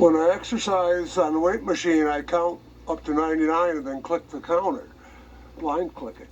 When I exercise on the weight machine, I count up to 99 and then click the counter, blind click it.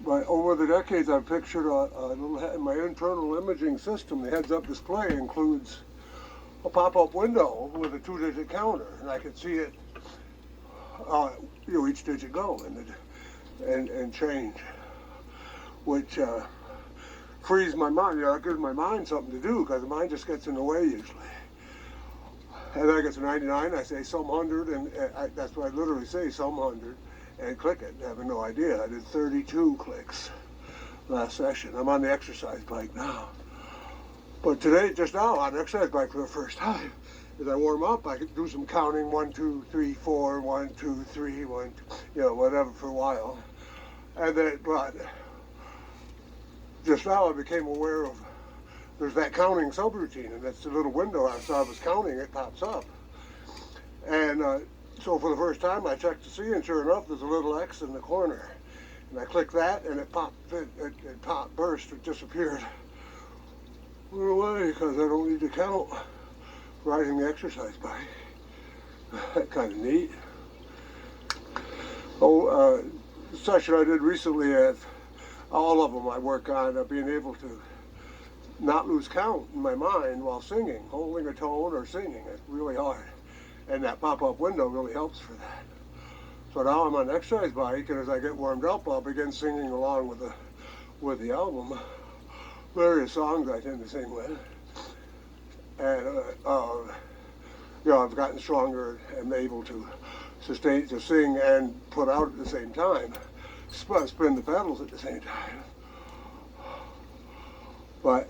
But over the decades, I've pictured a little, in my internal imaging system, the heads-up display includes a pop-up window with a 2-digit counter, and I can see it, each digit go and change, which frees my mind. It gives my mind something to do, because the mind just gets in the way usually. And then I get to 99, I say some 100, and that's what I literally say, some 100, and click it, having no idea. I did 32 clicks last session. I'm on the exercise bike now. But today, just now, on the exercise bike for the first time, as I warm up, I could do some counting, 1, 2, 3, 4, 1, 2, 3, 1, whatever for a while. And then, but just now I became aware of, there's that counting subroutine, and that's the little window I saw I was counting, it pops up. And so for the first time I checked to see, and sure enough there's a little X in the corner. And I clicked that, and it popped, it burst, it disappeared. Went away, because I don't need to count riding the exercise bike. Kind of neat. The session I did recently, at all of them I work on being able to not lose count in my mind while singing, holding a tone or singing. It's really hard. And that pop-up window really helps for that. So now I'm on the exercise bike, and as I get warmed up, I'll begin singing along with the album. Various songs I tend to sing with. And, I've gotten stronger and able to sing and put out at the same time. Spin the pedals at the same time. But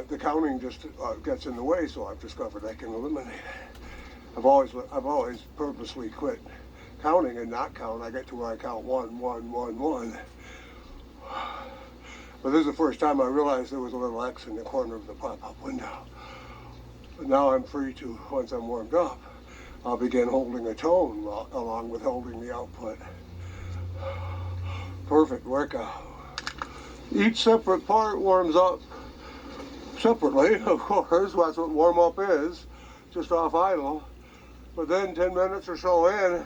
the counting just gets in the way, so I've discovered I can eliminate it. I've always purposely quit counting and not count. I get to where I count 1, 1, 1, 1. But this is the first time I realized there was a little X in the corner of the pop-up window. But now I'm free to, once I'm warmed up, I'll begin holding a tone along with holding the output. Perfect workout. Each separate part warms up separately, of course. That's what warm-up is, just off idle. But then 10 minutes or so in,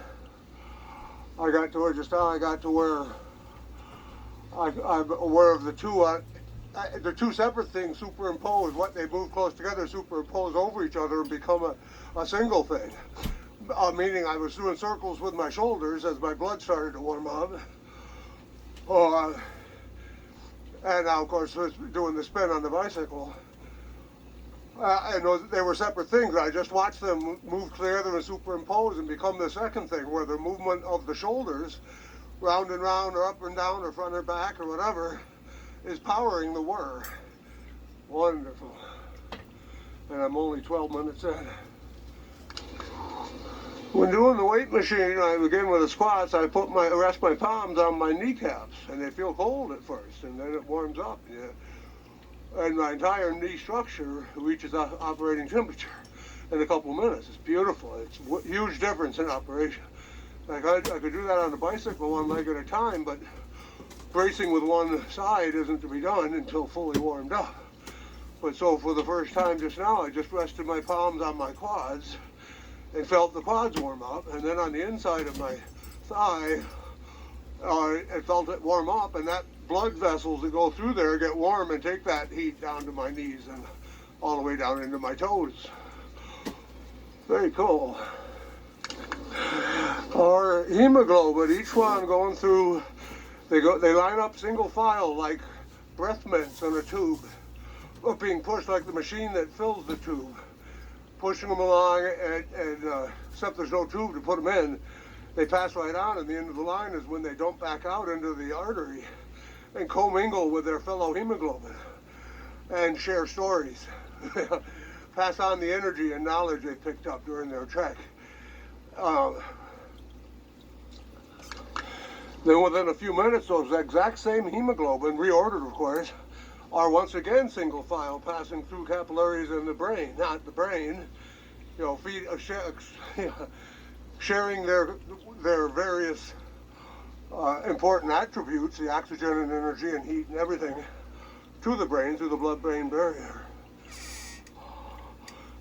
I got to where I'm aware of the two separate things superimposed, what they move close together, superimpose over each other and become a single thing. Meaning I was doing circles with my shoulders as my blood started to warm up. And now, of course, doing the spin on the bicycle. And they were separate things. I just watched them move together and superimpose and become the second thing, where the movement of the shoulders, round and round or up and down or front or back or whatever, is powering the whir. Wonderful. And I'm only 12 minutes in. When doing the weight machine, I begin with the squats. I rest my palms on my kneecaps, and they feel cold at first, and then it warms up. And my entire knee structure reaches operating temperature in a couple of minutes. It's beautiful. It's a huge difference in operation. Like I could do that on a bicycle one leg at a time, but bracing with one side isn't to be done until fully warmed up. But so for the first time just now, I just rested my palms on my quads and felt the quads warm up, and then on the inside of my thigh, I felt it warm up, and that blood vessels that go through there get warm and take that heat down to my knees and all the way down into my toes. Very cool. Our hemoglobin, each one going through, they line up single file like breath mints in a tube, being pushed like the machine that fills the tube, pushing them along, and except there's no tube to put them in, they pass right on, and the end of the line is when they dump back out into the artery and commingle with their fellow hemoglobin and share stories. Pass on the energy and knowledge they picked up during their trek. Then within a few minutes, those exact same hemoglobin, reordered of course, are once again single file, passing through capillaries in the brain. Not the brain, sharing their various important attributes, the oxygen and energy and heat and everything, to the brain through the blood-brain barrier.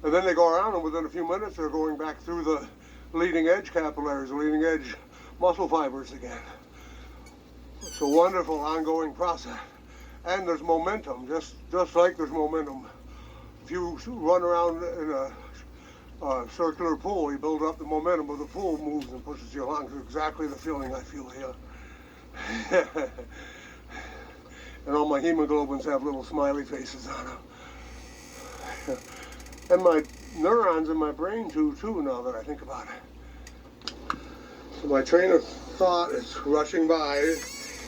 And then they go around, and within a few minutes they're going back through the leading edge capillaries, the leading edge muscle fibers again. It's a wonderful ongoing process. And there's momentum, just like there's momentum. If you run around in a circular pool, you build up the momentum of the pool, moves and pushes you along. It's exactly the feeling I feel here. And all my hemoglobins have little smiley faces on them. And my neurons in my brain too, now that I think about it. So my train of thought is rushing by.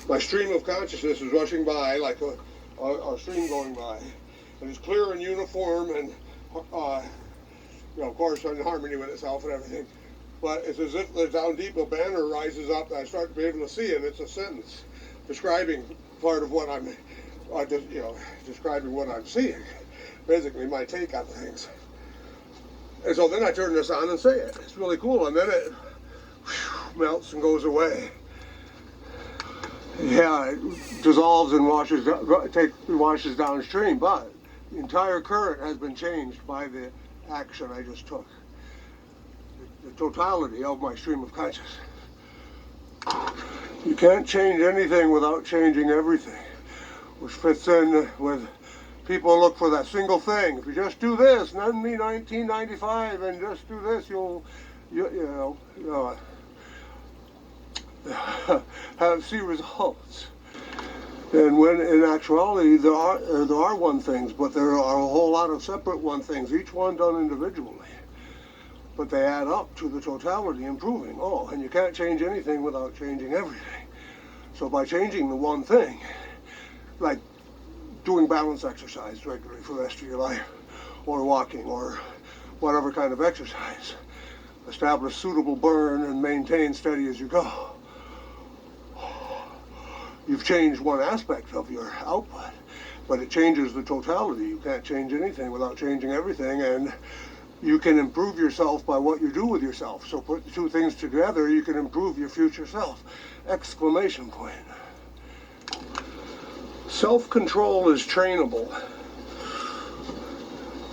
My stream of consciousness is rushing by like a stream going by. And it's clear and uniform and, of course, in harmony with itself and everything. But it's as if down deep a banner rises up and I start to be able to see it. It's a sentence describing part of what I'm, describing what I'm seeing. Basically, my take on things. And so then I turn this on and say it. It's really cool. And then it melts and goes away. Yeah, it dissolves and washes downstream, but the entire current has been changed by the action I just took. The totality of my stream of consciousness. You can't change anything without changing everything, which fits in with people look for that single thing. If you just do this, 1995, and just do this, you'll see results. And when in actuality there are one things, but there are a whole lot of separate one things, each one done individually. But they add up to the totality, improving. Oh, and you can't change anything without changing everything. So by changing the one thing, like doing balance exercise regularly for the rest of your life, or walking, or whatever kind of exercise, establish suitable burn and maintain steady as you go. You've changed one aspect of your output, but it changes the totality. You can't change anything without changing everything, and you can improve yourself by what you do with yourself. So put the two things together, you can improve your future self. Exclamation point. Self-control is trainable,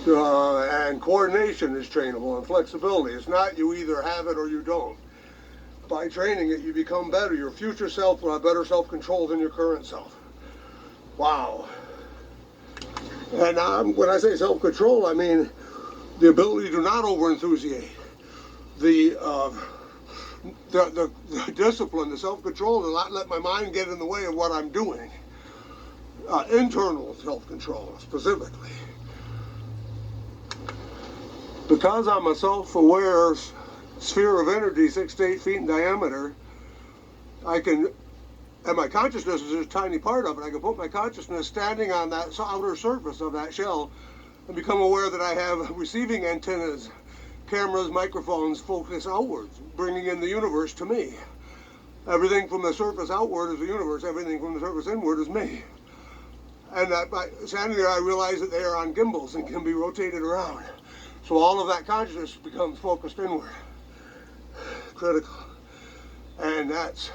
and coordination is trainable, and flexibility. It's not you either have it or you don't. By training it, you become better. Your future self will have better self-control than your current self. Wow. And when I say self-control, I mean the ability to not over-enthusiate, the discipline, the self-control to not let my mind get in the way of what I'm doing. Internal self-control, specifically. Because I'm a self-aware sphere of energy 6 to 8 feet in diameter, and my consciousness is a tiny part of it, I can put my consciousness standing on that outer surface of that shell and become aware that I have receiving antennas, cameras, microphones focused outwards, bringing in the universe to me. Everything from the surface outward is the universe, everything from the surface inward is me. And by standing there, I realize that they are on gimbals and can be rotated around. So all of that consciousness becomes focused inward. Critical. And that's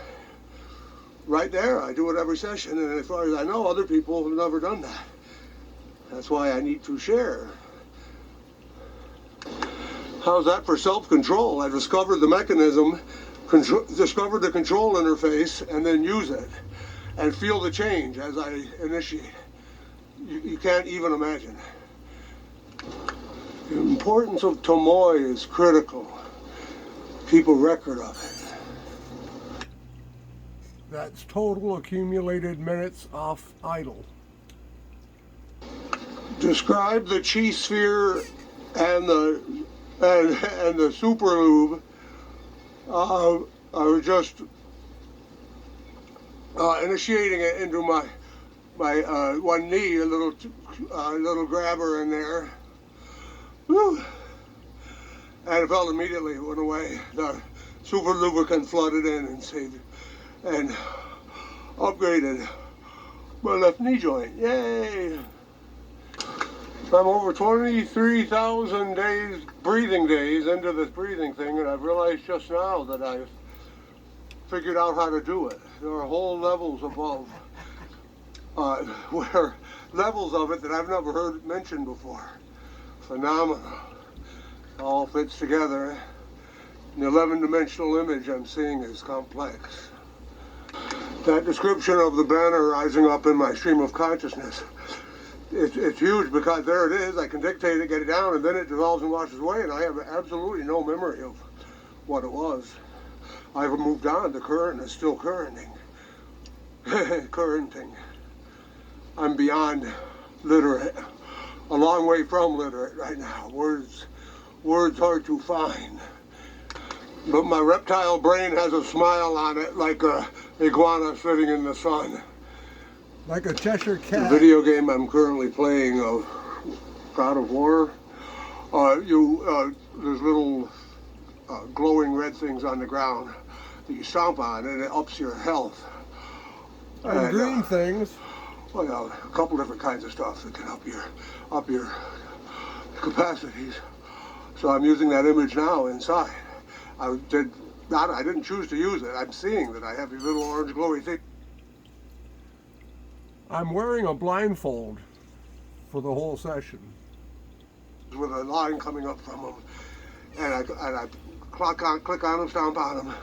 right there. I do it every session, and as far as I know, other people have never done that. That's why I need to share. How's that for self-control? I discovered the mechanism, discovered the control interface, and then use it. And feel the change as I initiate. You can't even imagine. The importance of Tomoe is critical. Keep a record of it. That's total accumulated minutes off idle. Describe the chi sphere and the super lube. I was just initiating it into my one knee, a little grabber in there. Whew. And it felt immediately, it went away. The super lubricant flooded in and saved and upgraded my left knee joint. Yay! I'm over 23,000 days, breathing days into this breathing thing, and I've realized just now that I've figured out how to do it. There are whole levels above, where levels of it that I've never heard mentioned before. Phenomenal. all fits together. The 11-dimensional image I'm seeing is complex. That description of the banner rising up in my stream of consciousness, it's huge because there it is. I can dictate it, get it down, and then it dissolves and washes away, and I have absolutely no memory of what it was. I've moved on. The current is still currenting. Currenting. I'm beyond literate. A long way from literate right now. Words hard to find. But my reptile brain has a smile on it like a iguana sitting in the sun. Like a Cheshire cat. The video game I'm currently playing, God of War, there's little glowing red things on the ground that you stomp on, and it ups your health. And green things. Well, yeah, a couple different kinds of stuff that can up your capacities. So I'm using that image now inside. I didn't choose to use it. I'm seeing that I have these little orange glowy things. I'm wearing a blindfold for the whole session. With a line coming up from them, and I click on them, stomp on them,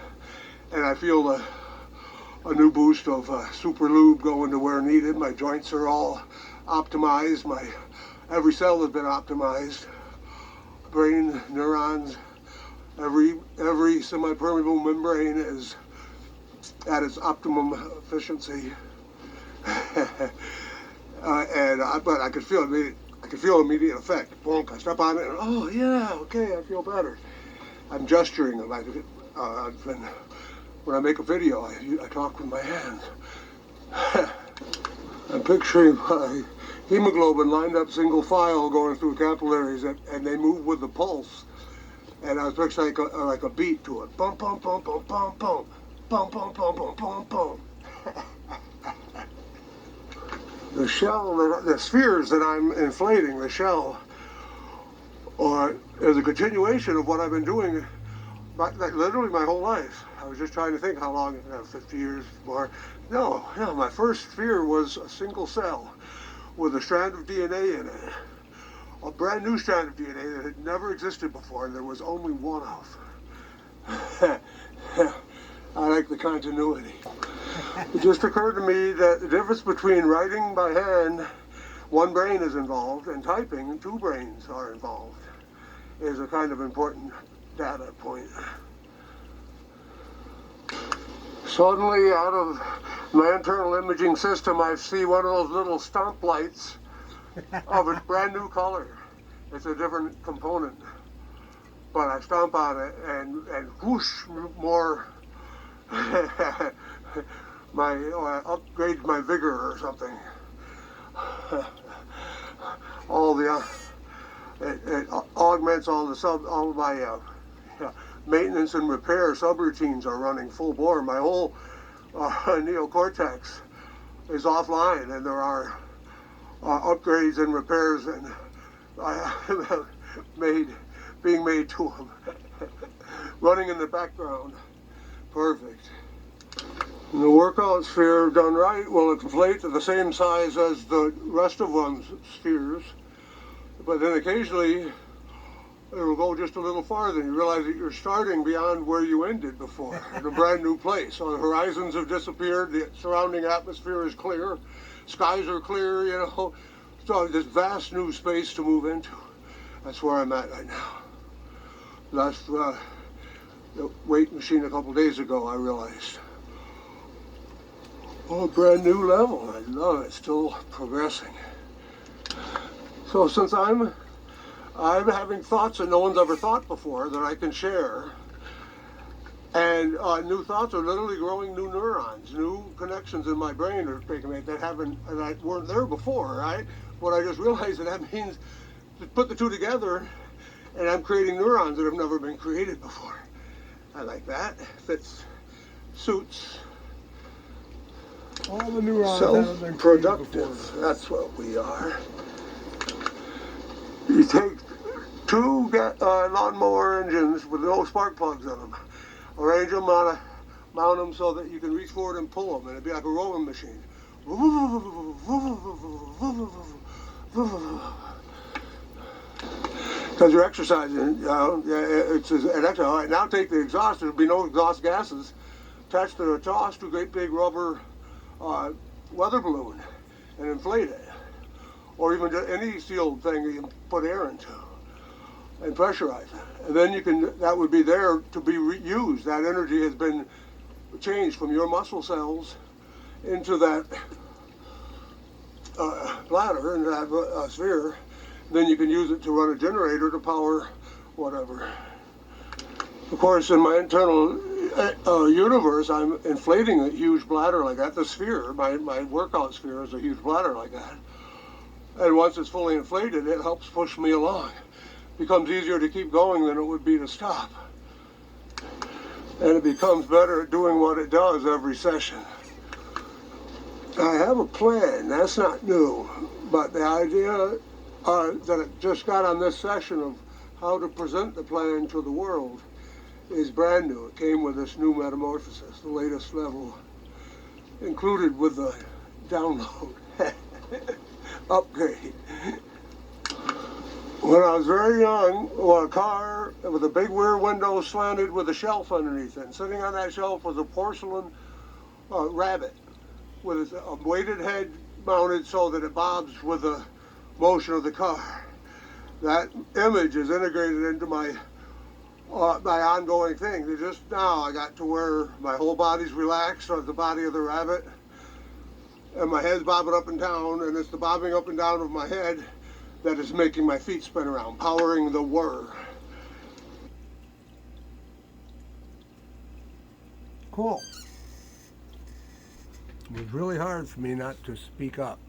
and I feel a new boost of super lube going to where needed. My joints are all optimized. Every cell has been optimized. Brain, neurons, every semi-permeable membrane is at its optimum efficiency. But I could feel immediate effect. Bonk, I step on it, and oh yeah, okay, I feel better. I'm gesturing. When I make a video, I talk with my hands. I'm picturing my hemoglobin lined up single file going through capillaries, and they move with the pulse. And I was picturing like a beat to it. Bum, bum, bum, bum, bum, bum. Bum, bum, bum, bum, bum, bum. The shell, the spheres that I'm inflating, the shell, is a continuation of what I've been doing literally my whole life. I was just trying to think how long, 50 years more. No, my first sphere was a single cell with a strand of DNA in it. A brand new strand of DNA that had never existed before, and there was only one of. I like the continuity. It just occurred to me that the difference between writing by hand, one brain is involved, and typing, two brains are involved, is a kind of important data point. Suddenly, out of my internal imaging system, I see one of those little stomp lights of a brand new color. It's a different component, but I stomp on it, and whoosh, more. Upgrade my vigor or something. It augments all my maintenance and repair subroutines are running full bore. My whole neocortex is offline, and there are upgrades and repairs and being made to them, running in the background. Perfect. And the workout sphere done right will inflate to the same size as the rest of one's spheres, but then occasionally it'll go just a little farther. You realize that you're starting beyond where you ended before, in a brand new place. So the horizons have disappeared, the surrounding atmosphere is clear, skies are clear, so this vast new space to move into. That's where I'm at right now. Last the weight machine a couple days ago, I realized. Oh, a brand new level. I love it. Still progressing. So since I'm having thoughts that no one's ever thought before that I can share, and new thoughts are literally growing new neurons, new connections in my brain are making that weren't there before, right? What I just realized that means to put the two together, and I'm creating neurons that have never been created before. I like that. Fits, suits. All the neurons haven't been created before. Self-productive. That's what we are. You take two lawnmower engines with no spark plugs in them, arrange them mount them so that you can reach forward and pull them, and it'd be like a rowing machine. because you're exercising. It's an exercise. All right, now take the exhaust. There'll be no exhaust gases. Attach the exhaust to a great big rubber weather balloon and inflate it, or even just any sealed thing that you can put air into and pressurize it. And then you can, that would be there to be reused. That energy has been changed from your muscle cells into that bladder, into that sphere. Then you can use it to run a generator to power whatever. Of course, in my internal universe, I'm inflating a huge bladder like that. The sphere, my workout sphere, is a huge bladder like that. And once it's fully inflated, it helps push me along. It becomes easier to keep going than it would be to stop. And it becomes better at doing what it does every session. I have a plan. That's not new. But the idea that I just got on this session of how to present the plan to the world is brand new. It came with this new metamorphosis, the latest level, included with the download upgrade. When I was very young, a car with a big rear window slanted with a shelf underneath it. And sitting on that shelf was a porcelain rabbit with a weighted head mounted so that it bobs with the motion of the car. That image is integrated into my ongoing thing. Just now I got to where my whole body's relaxed as the body of the rabbit, and my head's bobbing up and down, and it's the bobbing up and down of my head that is making my feet spin around, powering the whir. Cool. It was really hard for me not to speak up.